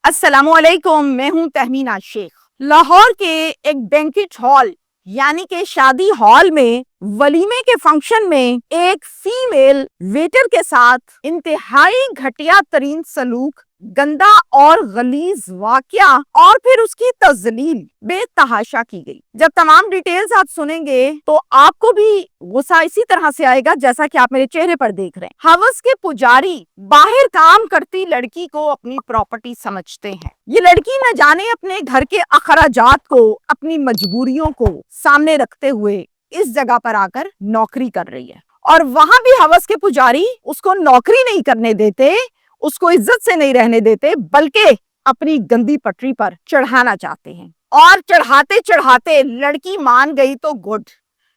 अस्सलाम वालेकुम, मैं हूं तहमीना शेख। लाहौर के एक बैंकेट हॉल यानी कि शादी हॉल में वलीमे के फंक्शन में एक फीमेल वेटर के साथ इंतहाई घटिया तरीन सलूक, गंदा और गलीज वाकया और फिर उसकी तजलील बेतहाशा की गई। जब तमाम डिटेल्स आप सुनेंगे तो आपको भी गुस्सा इसी तरह से आएगा जैसा कि आप मेरे चेहरे पर देख रहे हैं। हवस के पुजारी बाहर काम करती लड़की को अपनी प्रॉपर्टी समझते हैं। ये लड़की न जाने अपने घर के अखराजात को, अपनी मजबूरियों को सामने रखते हुए इस जगह पर आकर नौकरी कर रही है, और वहां भी हवस के पुजारी उसको नौकरी नहीं करने देते, उसको इज्जत से नहीं रहने देते, बल्कि अपनी गंदी पटरी पर चढ़ाना चाहते हैं। और चढ़ाते चढ़ाते लड़की मान गई तो गुड,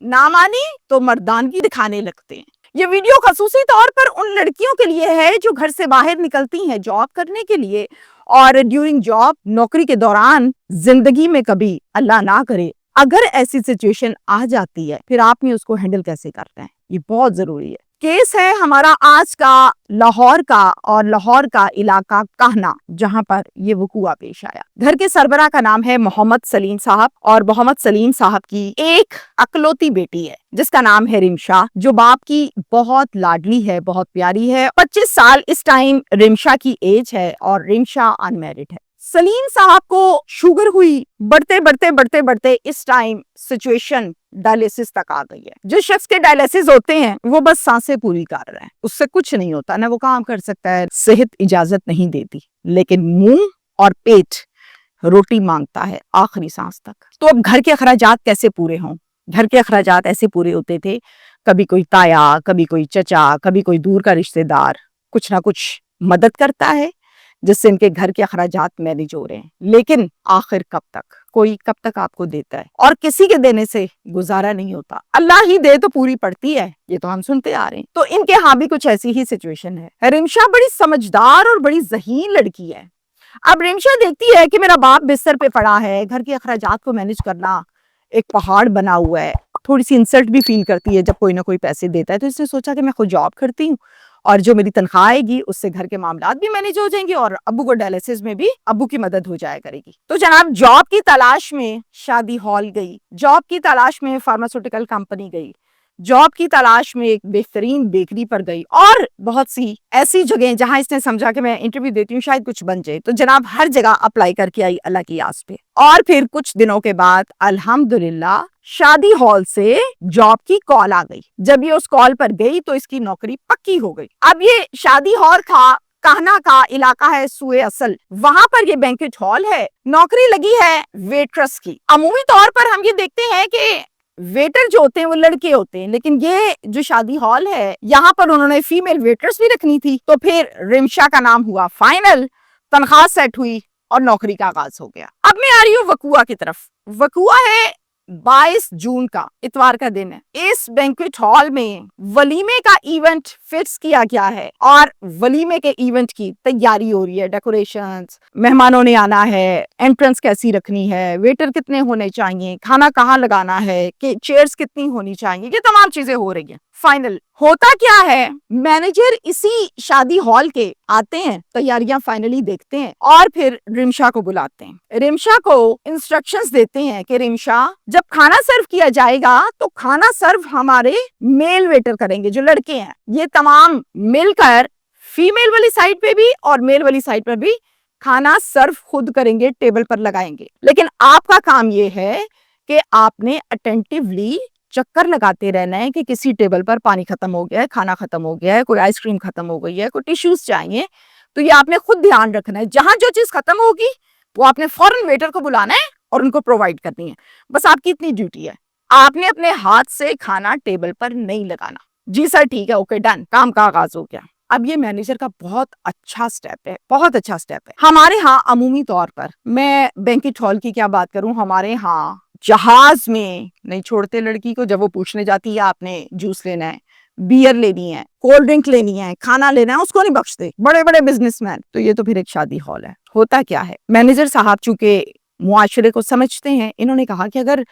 ना मानी तो मर्दानगी दिखाने लगते हैं। ये वीडियो खसूसी तौर पर उन लड़कियों के लिए है जो घर से बाहर निकलती हैं जॉब करने के लिए, और ड्यूरिंग जॉब, नौकरी के दौरान, जिंदगी में कभी अल्लाह ना करे अगर ऐसी सिचुएशन आ जाती है, फिर आप में उसको हैंडल कैसे करते हैं, ये बहुत जरूरी है। केस है हमारा आज का लाहौर का, और लाहौर का इलाका कहना, जहां पर ये वकूआ पेश आया। घर के सरबरा का नाम है मोहम्मद सलीम साहब, और मोहम्मद सलीम साहब की एक अकलौती बेटी है जिसका नाम है रिमशा, जो बाप की बहुत लाडली है, बहुत प्यारी है। 25 साल इस टाइम रिमशा की एज है, और रिमशा अनमैरिड है। सलीम साहब को शुगर हुई, बढ़ते बढ़ते बढ़ते बढ़ते इस टाइम सिचुएशन डायलिसिस तक आ गई है। जिस शख्स के डायलिसिस होते हैं वो बस सांसें पूरी कर रहे हैं, उससे कुछ नहीं होता, ना वो काम कर सकता है, सेहत इजाजत नहीं देती, लेकिन मुंह और पेट रोटी मांगता है आखिरी सांस तक। तो अब घर के अखराजात कैसे पूरे हों? घर के अखराजात ऐसे पूरे होते थे, कभी कोई ताया, कभी कोई चचा, कभी कोई दूर का रिश्तेदार कुछ ना कुछ मदद करता है जिससे इनके घर के अखराजात मैनेज हो रहे हैं। लेकिन आखिर कब तक, कोई कब तक आपको देता है, और किसी के देने से गुजारा नहीं होता। अल्लाह ही दे तो पूरी पड़ती है, ये तो हम सुनते आ रहे हैं। तो इनके यहाँ भी कुछ ऐसी ही सिचुएशन है। रिमशा बड़ी समझदार और बड़ी ज़हीन लड़की है। अब रिमशा देखती है कि मेरा बाप बिस्तर पे पड़ा है, घर के अखराजात को मैनेज करना एक पहाड़ बना हुआ है। थोड़ी सी इंसल्ट भी फील करती है जब कोई ना कोई पैसे देता है, तो इसने सोचा कि मैं खुद जॉब करती हूँ और जो मेरी तनख्वाह आएगी उससे घर के मामलात भी मैनेज हो जाएंगे, और अब्बू को डायलिसिस में भी अब्बू की मदद हो जाया करेगी। तो जनाब जॉब की तलाश में शादी हॉल गई, जॉब की तलाश में फार्मास्यूटिकल कंपनी गई, जॉब की तलाश में एक बेहतरीन बेकरी पर गई, और बहुत सी ऐसी जगह जहां इसने समझा कि मैं इंटरव्यू देती हूँ शायद कुछ बन जाए। तो जनाब हर जगह अप्लाई करके आई अल्लाह की आस पे, और फिर कुछ दिनों के बाद अल्हम्दुलिल्लाह शादी हॉल से जॉब की कॉल आ गई। जब ये उस कॉल पर गई तो इसकी नौकरी पक्की हो गई। अब ये शादी हॉल था, कहना का इलाका है सुए असल, वहां पर ये बैंकेट हॉल है, नौकरी लगी है वेट्रेस की। अमूमी तौर पर हम ये देखते हैं कि वेटर जो होते हैं वो लड़के होते हैं, लेकिन ये जो शादी हॉल है यहाँ पर उन्होंने फीमेल वेटर्स भी रखनी थी। तो फिर रिमशा का नाम हुआ फाइनल, तनख्वाह सेट हुई और नौकरी का आगाज हो गया। अब मैं आ रही हूँ वकूआ की तरफ। वकूआ है 22 जून का, इतवार का दिन है। इस बैंक्वेट हॉल में वलीमे का इवेंट फिक्स किया गया है, और वलीमे के इवेंट की तैयारी हो रही है। डेकोरेशंस, मेहमानों ने आना है, एंट्रेंस कैसी रखनी है, वेटर कितने होने चाहिए, खाना कहाँ लगाना है, कि चेयर्स कितनी होनी चाहिए, ये तमाम चीजें हो रही है। फाइनल होता क्या है, मैनेजर इसी शादी हॉल के आते हैं, तैयारियां फाइनली देखते हैं, और फिर रिमशा को बुलाते हैं। रिमशा को इंस्ट्रक्शंस देते हैं कि रिमशा, जब खाना सर्व किया जाएगा तो खाना सर्व हमारे मेल वेटर करेंगे, जो लड़के हैं। ये तमाम मिलकर फीमेल वाली साइड पे भी और मेल वाली साइड पर भी खाना सर्व खुद करेंगे, टेबल पर लगाएंगे। लेकिन आपका काम ये है कि आपने अटेंटिवली चक्कर लगाते रहना है कि किसी टेबल पर पानी खत्म हो गया है, खाना खत्म हो गया है, कोई आइसक्रीम खत्म हो गई है, कोई टिश्यूज चाहिए, तो ये आपने खुद ध्यान रखना है। जहां जो चीज खत्म होगी वो आपने फौरन वेटर को बुलाना है और उनको प्रोवाइड करनी है। बस आपकी इतनी ड्यूटी है। आपने अपने हाथ से खाना टेबल पर नहीं लगाना। जी सर ठीक है, ओके डन, काम का आगाज हो गया। अब ये मैनेजर का बहुत अच्छा स्टेप है, बहुत अच्छा स्टेप है। हमारे यहाँ अमूमी तौर पर, मैं बैंकेट हॉल की क्या बात करूं, हमारे यहाँ जहाज में नहीं छोड़ते लड़की को। जब वो पूछने जाती है आपने जूस लेना है, बियर लेनी है, कोल्ड ड्रिंक लेनी है, खाना लेना है, उसको नहीं बख्शते बड़े बड़े बिजनेसमैन। तो ये तो फिर एक शादी हॉल है। होता क्या है, मैनेजर साहब चूंकि मुआशरे को समझते हैं, इन्होंने कहा कि अगर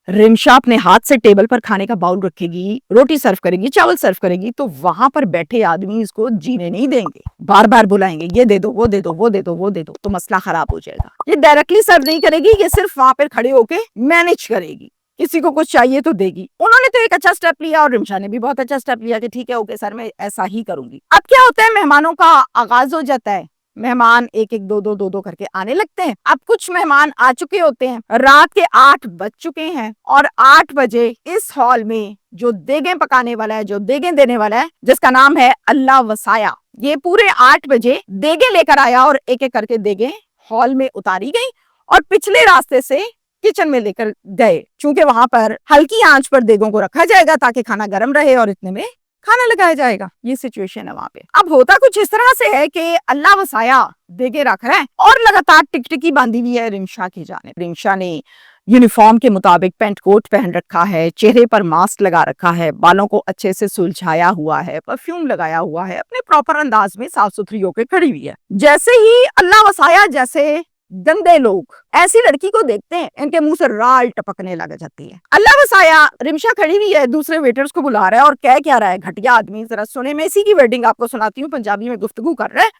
रिमशा अपने हाथ से टेबल पर खाने का बाउल रखेगी, रोटी सर्व करेगी, चावल सर्व करेगी, तो वहां पर बैठे आदमी इसको जीने नहीं देंगे, बार बार बुलाएंगे, ये दे दो, वो दे दो, वो दे दो, वो दे दो, तो मसला खराब हो जाएगा। ये डायरेक्टली सर्व नहीं करेगी, ये सिर्फ वहां पर खड़े होके मैनेज करेगी, किसी को कुछ चाहिए तो देगी। उन्होंने तो एक अच्छा स्टेप लिया और रिमशा ने भी बहुत अच्छा स्टेप लिया कि ठीक है, ओके सर, मैं ऐसा ही करूंगी। अब क्या होता है, मेहमानों का आगाज हो जाता है, मेहमान एक एक दो दो दो दो करके आने लगते हैं। अब कुछ मेहमान आ चुके होते हैं, रात के 8 बज चुके हैं और 8 बजे इस हॉल में जो देगें पकाने वाला है, जो देगें देने वाला है, जिसका नाम है अल्लाह वसाया, ये पूरे 8 बजे देगें लेकर आया और एक एक करके देगें हॉल में उतारी गई और पिछले रास्ते से किचन में लेकर गए, चूंकि वहां पर हल्की आंच पर देगों को रखा जाएगा ताकि खाना गर्म रहे और इतने में खाना लगाया जाएगा। ये सिचुएशन है वहां पे। अब होता कुछ इस तरह से है कि अल्लाह वसाया देगे रख रहा है और लगातार टिकटिकी बांधी हुई है रिमशा की जाने। रिमशा ने यूनिफॉर्म के मुताबिक पेंट कोट पहन रखा है, चेहरे पर मास्क लगा रखा है, बालों को अच्छे से सुलझाया हुआ है, परफ्यूम लगाया हुआ है, अपने प्रॉपर अंदाज में साफ सुथरी होकर खड़ी हुई है। जैसे ही अल्लाह वसाया जैसे गंदे लोग ऐसी लड़की को देखते हैं, इनके मुंह से राल टपकने लग जाती है। अल्लाह वसाया रिमशा खड़ी हुई है, दूसरे वेटर्स को बुला रहा है और कह क्या रहा है, घटिया आदमी, जरा सुने, मैं इसी की वेडिंग आपको सुनाती हूँ। पंजाबी में गुफ्तगू कर रहा है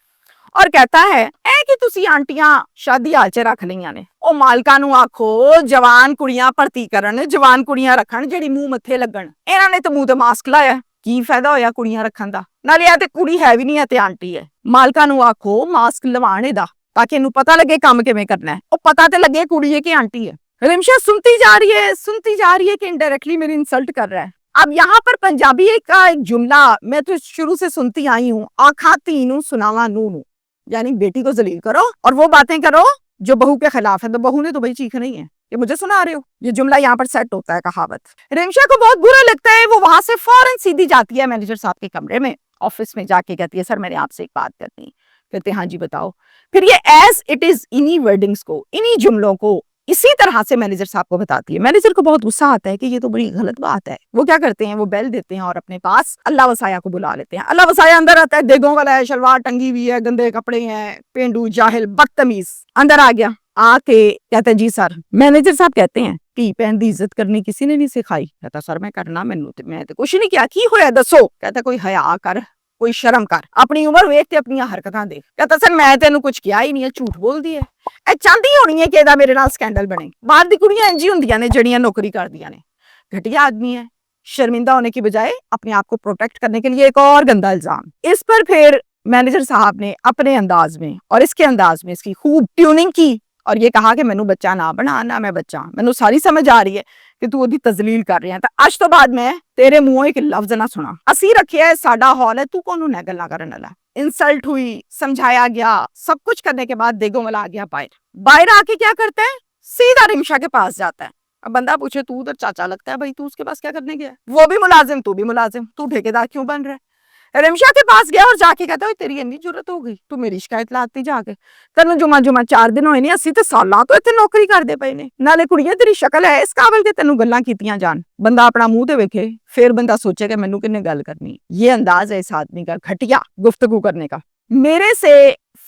और कहता है ऐ कि तुसी आंटियां शादी हाल च रख लईयां ने, ओ मालकां नूं आखो जवान कुड़ियां भर्ती करन, जवान कुड़ियां रखन ਜਿਹੜੀ ਮੂੰਹ ਮੱਥੇ ਲੱਗਣ। ਇਹਨਾਂ ਨੇ ਤਾਂ ਮੂੰਹ ਤੇ ਮਾਸਕ ਲਾਇਆ, ਕੀ ਫਾਇਦਾ ਹੋਇਆ ਕੁੜੀਆਂ ਰੱਖਣ ਦਾ, ਨਾਲੇ ਇਹ ਤੇ ਕੁੜੀ ਹੈ ਵੀ ਨਹੀਂ ਹੈ ਤੇ ਆਂਟੀ ਹੈ। ਮਾਲਕਾਂ ਨੂੰ ਆਖੋ ਮਾਸਕ ਲਵਾਣ ਇਹਦਾ ताकि इन्हें पता लगे काम किवें करना है, और पता तो लगे कुड़ी है कि आंटी है। रिमशा सुनती जा रही है कि इनडायरेक्टली मेरी इंसल्ट कर रहा है। अब यहाँ पर पंजाबी का एक जुमला मैं तो शुरू से सुनती आई हूँ, आखा तीनू सुनावा नूनू, यानी बेटी को जलील करो और वो बातें करो जो बहू के खिलाफ है, तो बहू ने तो भाई चीख नहीं है, ये मुझे सुना रहे हो। ये जुमला यहाँ पर सेट होता है, कहावत। रिमशा को बहुत बुरा लगता है, वो वहां से फौरन सीधी जाती है मैनेजर साहब के कमरे में, ऑफिस में जाके कहती है, सर मैंने आपसे एक बात करनी है। कहते हैं हाँ जी बताओ। फिर ये एज इट इज इन्हीं वर्डिंग्स को, इन्हीं जुमलों को इसी तरह से मैनेजर साहब को बताती है। मैनेजर को बहुत गुस्सा आता है कि ये तो बड़ी गलत बात है। वो क्या करते हैं, वो बेल देते हैं और अपने पास अल्लाह वसाया को बुला लेते हैं। अल्लाह वसाया अंदर आता है, देगों वाला है, शलवार टंगी हुई है, गंदे कपड़े हैं, पेंडू जाहिल बदतमीज अंदर आ गया। आके कहते हैं जी सर। मैनेजर साहब कहते हैं धी भैन दी इज्जत करनी किसी ने नहीं सिखाई। कहता सर मैं करना, मैं तो कुछ नहीं किया, की होया दसो। कहता कोई हया कर, कोई शर्म कर, अपनी उम्र वेख ते अपनी हरकतां देख। कहता सर मैं तेनू कुछ किया ही नहीं है, झूठ बोलदी है, ए चाहती होनी है कि एदा मेरे नाल स्कैंडल बने। बाहर दी कुड़ियां इंज ही हुंदियां ने जड़ियां नौकरी करदियां ने। घटिया आदमी है, शर्मिंदा होने की बजाय अपने आप को प्रोटेक्ट करने के लिए एक और गंदा इल्जाम। इस पर फिर मैनेजर साहब ने अपने अंदाज में और इसके अंदाज में इसकी खूब ट्यूनिंग की और ये कहा कि मैनू बच्चा ना बना, ना मैं बच्चा, मैनू सारी समझ आ रही है कि तू ओदी तजलील कर रही है, तो आज तो बाद मैं तेरे मुंहों एक लफ्ज ना सुना। असी रखे है, साडा हॉल है, तू कौन है गल्लां करन वाला। इंसल्ट हुई, समझाया गया, सब कुछ करने के बाद देगों वाला आ गया बाहर आके क्या करता है, सीधा रिमशा के पास जाता है। अब बंदा पूछे तू उधर चाचा लगता है भाई, तू उसके पास क्या करने गया, वो भी मुलाजिम तू भी मुलाजिम, तू ठेकेदार क्यों बन रहा है। रिमशा के पास गया और जाके कहता है तेरी इन्नी जरूरत हो गई, तू मेरी शिकायत लाती जाके, तेन जुमा 4 दिन होए ने, असी ते सालां तो इत्थे नौकरी करदे पए ने, नाले कुड़िए तेरी शक्ल है इस काबिल के तेनू गल्लां कीतियां जान। बंदा अपना मुंह ते वेखे, फिर बंदा सोचे कि मैनू किन्ने गल करनी। ये अंदाज है इस आदमी का घटिया गुफ्तगू करने का। मेरे से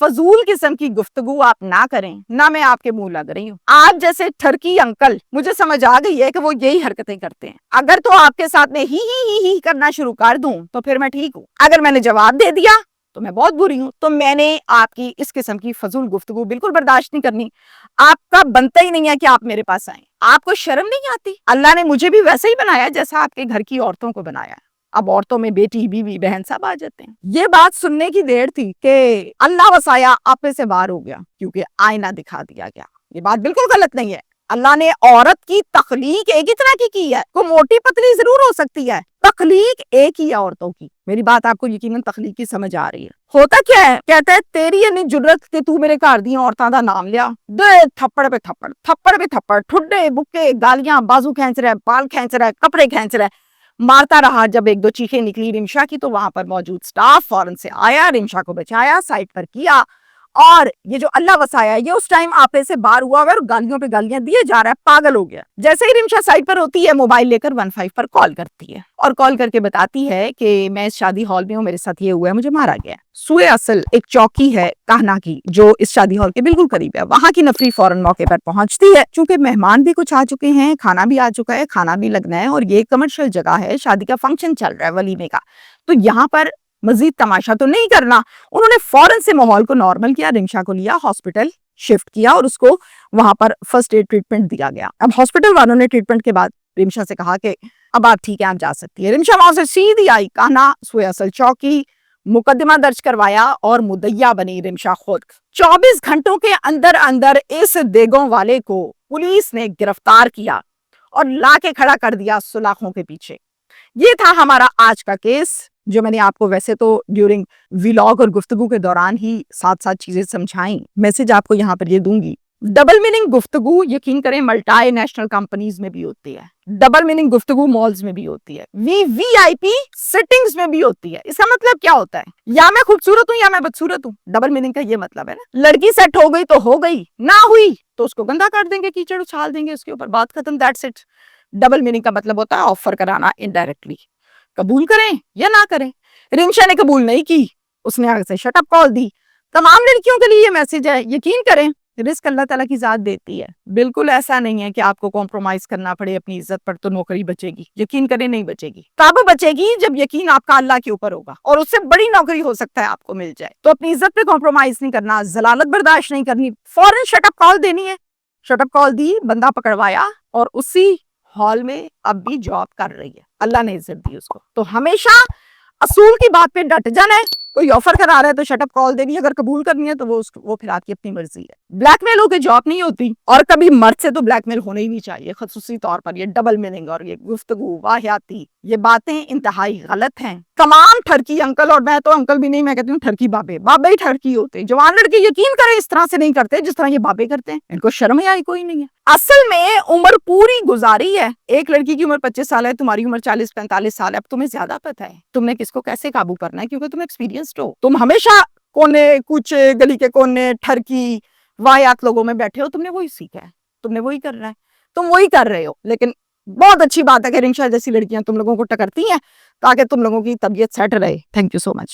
फजूल किस्म की गुफ्तगू आप ना करें, ना मैं आपके मुंह लग रही हूँ। आप जैसे ठरकी अंकल, मुझे समझ आ गई है कि वो यही हरकतें करते हैं। अगर तो आपके साथ में ही करना शुरू कर दूं तो फिर मैं ठीक हूँ, अगर मैंने जवाब दे दिया तो मैं बहुत बुरी हूँ। तो मैंने आपकी इस किस्म की फजूल गुफ्तगू बिल्कुल बर्दाश्त नहीं करनी। आपका बनता ही नहीं है कि आप मेरे पास आए। आपको शर्म नहीं आती? अल्लाह ने मुझे भी वैसे ही बनाया जैसा आपके घर की औरतों को बनाया। अब औरतों में बेटी, बीवी, बहन सब आ जाते हैं। ये बात सुनने की देर थी कि अल्लाह वसाया आपे से बाहर हो गया क्योंकि आईना दिखा दिया गया। ये बात बिल्कुल गलत नहीं है। अल्लाह ने औरत की तख्लीक एक ही तरह की है। को मोटी पतली जरूर हो सकती है, तख्लीक एक ही है औरतों की। मेरी बात आपको यकीनन तख्लीक की समझ आ रही है। होता क्या है, कहता है तेरी इन्नी जुर्रत कि तू मेरे घर दी औरतां दा नाम लिया, दे थप्पड़ पे थप्पड़, थप्पड़ पे थप्पड़, ठुड्डे बुक्के गालियां, बाजू खींच रहा है, बाल खींच रहा है, कपड़े खींच रहा है, मारता रहा। जब 1-2 चीखें निकली रिमशा की तो वहां पर मौजूद स्टाफ फौरन से आया, रिमशा को बचाया, साइड पर किया اور یہ جو اللہ وسایا یہ اس ٹائم آپے سے باہر ہوا اور گالیوں پہ گالیاں دیے جا رہا ہے, پاگل ہو گیا. جیسے ہی رمشا سائٹ پر ہوتی ہے موبائل لے کر 15 پر کال کرتی ہے اور کال کر کے بتاتی ہے کہ میں اس شادی ہال میں ہوں, میرے ساتھ یہ ہوا ہے, مجھے مارا گیا. سوئے اصل ایک چوکی ہے کہنا کی جو اس شادی ہال کے بالکل قریب ہے, وہاں کی نفری فوراً موقع پر پہنچتی ہے. چونکہ مہمان بھی کچھ آ چکے ہیں, کھانا بھی آ چکا ہے, کھانا بھی لگنا ہے اور یہ کمرشل جگہ ہے, شادی کا فنکشن چل رہا ہے ولیمے کا, تو یہاں پر مزید تماشا تو نہیں کرنا. انہوں نے فوراً سے ماحول کو نارمل کیا, رمشا کو لیا ہاسپٹل شفٹ کیا اور اس کو وہاں پر فرسٹ ایڈ ٹریٹمنٹ دیا گیا. اب ہاسپٹل والوں نے ٹریٹمنٹ کے بعد رمشا سے کہا کہ اب آپ ٹھیک ہے, آپ جا سکتی ہے. رمشا وہاں سے سیدھی آئی کہنا سوئے اصل چوکی, مقدمہ درج کروایا اور مدعیہ بنی رمشا خود. 24 گھنٹوں کے اندر اندر اس دیگوں والے کو پولیس نے گرفتار کیا اور لا کے کھڑا کر دیا سلاخوں کے پیچھے. یہ تھا ہمارا آج کا کیس, جو میں نے آپ کو ویسے تو ڈیورنگ ویلاگ اور گفتگو کے دوران ہی ساتھ ساتھ چیزیں سمجھائیں. میسج آپ کو یہاں پر یہ دوں گی, ڈبل میننگ گفتگو یقین کریں ملٹائی نیشنل کمپنیز میں بھی ہوتی ہے, ڈبل میننگ گفتگو مالز میں بھی ہوتی ہے, وی آئی پی سٹنگز میں بھی ہوتی ہے. اس کا مطلب کیا ہوتا ہے, یا میں خوبصورت ہوں یا میں بدصورت ہوں. ڈبل میننگ کا یہ مطلب ہے نا, لڑکی سیٹ ہو گئی تو ہو گئی, نہ ہوئی تو اس کو گندا کر دیں گے, کیچڑ اچھال دیں گے اس کے اوپر, بات ختم, دیٹس اٹ. ڈبل میننگ کا مطلب ہوتا ہے آفر کرانا انڈائریکٹلی, قبول کریں یا نہ کریں. رمشا نے قبول نہیں کی, اس نے آگے سے شٹ اپ کال دی. تمام لڑکیوں کے لیے یہ میسج ہے, یقین کریں رزق اللہ تعالیٰ کی ذات دیتی ہے, بالکل ایسا نہیں ہے کہ آپ کو کمپرومائز کرنا پڑے اپنی عزت پر تو نوکری بچے گی. یقین کریں نہیں بچے گی. کب بچے گی, جب یقین آپ کا اللہ کے اوپر ہوگا, اور اس سے بڑی نوکری ہو سکتا ہے آپ کو مل جائے. تو اپنی عزت پہ کمپرومائز نہیں کرنا, ذلالت برداشت نہیں کرنی, فوراً شٹ اپ کال دینی ہے. شٹ اپ کال دی, بندہ پکڑوایا اور اسی ہال میں اب بھی جاب کر رہی ہے. اللہ نے عزت دی اس کو. تو ہمیشہ اصول کی بات پہ ڈٹ جانا ہے. کوئی آفر کرا رہا ہے تو شٹ اپ کال دینی ہے, اگر قبول کرنی ہے تو وہ پھر آپ کی اپنی مرضی ہے. بلیک میل ہو کے جاب نہیں ہوتی, اور کبھی مرد سے تو بلیک میل ہونا ہی نہیں چاہیے. خصوصی طور پر یہ ڈبل میننگ اور یہ گفتگو واہیاتی, یہ باتیں انتہائی غلط ہیں. تمام ٹھرکی انکل, اور میں تو انکل بھی نہیں, میں کہتی ہوں ٹھرکی بابے, بابے ہی ٹھرکی ہوتے. جوان لڑکے یقین کریں اس طرح سے نہیں کرتے جس طرح یہ بابے کرتے ہیں, ان کو شرم ہی آئی کوئی نہیں ہے. اصل میں عمر پوری گزاری ہے. ایک لڑکی کی عمر 25 سال ہے, تمہاری عمر 40-45 سال ہے. اب تمہیں زیادہ پتہ ہے تم نے کس کو کیسے قابو کرنا ہے, کیونکہ تم ایکسپیرینسڈ ہو. تم ہمیشہ کونے, کچھ گلی کے کونے, ٹھرکی واہیات لوگوں میں بیٹھے ہو, تم نے وہی سیکھا ہے, تم نے وہی کرنا ہے, تم وہی کر رہے ہو. لیکن بہت اچھی بات ہے کہ رمشا جیسی لڑکیاں تم لوگوں کو ٹکرتی ہیں تاکہ تم لوگوں کی طبیعت سیٹ رہے. Thank you so much.